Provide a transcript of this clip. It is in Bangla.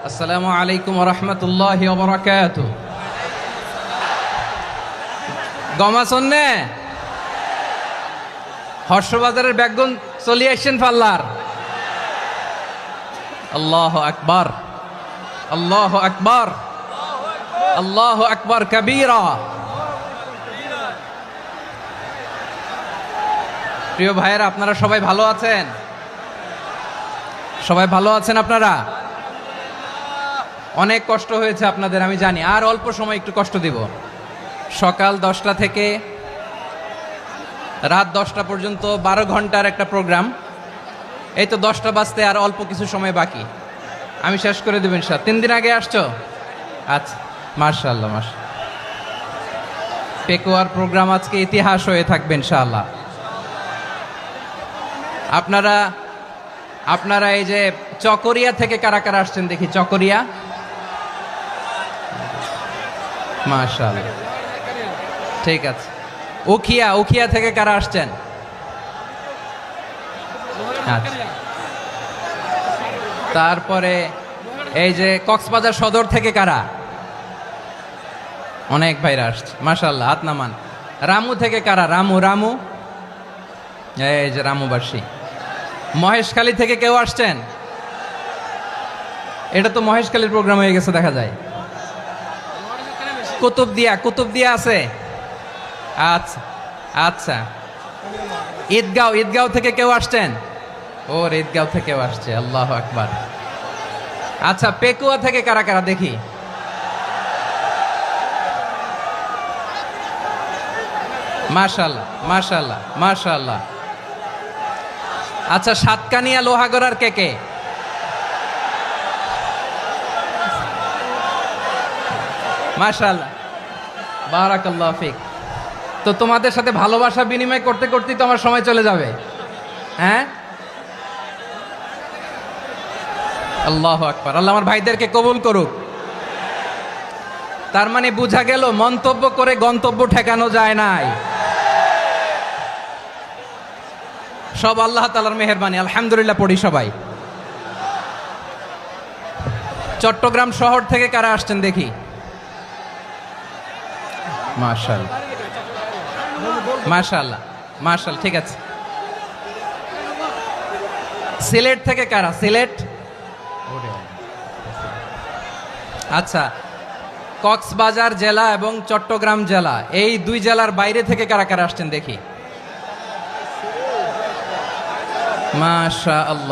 আসসালামু আলাইকুম ওয়া রাহমাতুল্লাহি ওয়া বারাকাতুহু। গমা শুননে হর্ষবাজারের বেগুন চলে আসছেন পাল্লার। আল্লাহু আকবার, আল্লাহু আকবার, আল্লাহু আকবার কবীরা। প্রিয় ভাইয়েরা, আপনারা সবাই ভালো আছেন? সবাই ভালো আছেন? আপনারা অনেক কষ্ট হয়েছে আপনাদের, আমি জানি। আর অল্প সময় একটু কষ্ট দিব। সকাল 10টা থেকে রাত 10টা পর্যন্ত 12 ঘন্টার একটা প্রোগ্রাম। এই তো 10টা বাজতে আর অল্প কিছু সময় বাকি, আমি শেষ করে দেব ইনশাআল্লাহ। 3 দিন আগে আসছো? আচ্ছা, মাশাআল্লাহ মাশাআল্লাহ। পেকুয়ার প্রোগ্রাম আজকে ইতিহাস হয়ে থাকবে ইনশাআল্লাহ। আপনারা এই যে চকরিয়া থেকে কারা কারা আসছেন দেখি? চকরিয়া, মাশাআল্লাহ, ঠিক আছে। উখিয়া থেকে কারা আসছেন? আচ্ছা। তারপরে এই যে কক্সবাজার সদর থেকে কারা? অনেক ভাইরা আসছে, মাশাআল্লাহ, হাত নামান। রামু থেকে কারা? রামু, এই যে রামুবাসী। মহেশখালী থেকে কেউ আসছেন? এটা তো মহেশখালীর প্রোগ্রাম হয়ে গেছে দেখা যায়। কুতুবদিয়া আছে? আচ্ছা আচ্ছা। ঈদগাঁও থেকে কেউ আসছেন? ওর ঈদগাঁও থেকেও আসছে, আল্লাহু আকবার। আচ্ছা, পেকুয়া থেকে কারা কারা দেখি? মাশাআল্লাহ মাশাআল্লাহ মাশাআল্লাহ। আচ্ছা, সাতকানিয়া লোহাগড়ার কে? মাশাআল্লাহ, বারাকাল্লাহু ফিক। তো তোমাদের সাথে ভালোবাসা বিনিময় করতে করতেই তো আমার সময় চলে যাবে। হ্যাঁ, আল্লাহু আকবার। আল্লাহ আমার ভাইদেরকে কবুল করুক। তার মানে বোঝা গেল মন্তব্য করে গন্তব্য ঠেকানো যায় নাই। সব আল্লাহ তাআলার মেহেরবানি, আলহামদুলিল্লাহ পড়ি সবাই। চট্টগ্রাম শহর থেকে কারা আসছেন দেখি? মাশাআল্লাহ মাশাআল্লাহ মাশাআল্লাহ, ঠিক আছে। সিলেট থেকে কারা? সিলেট, আচ্ছা। কক্সবাজার জেলা এবং চট্টগ্রাম জেলা, এই দুই জেলার বাইরে থেকে কারা কারা আসছেন দেখি? মাশাআল্লাহ।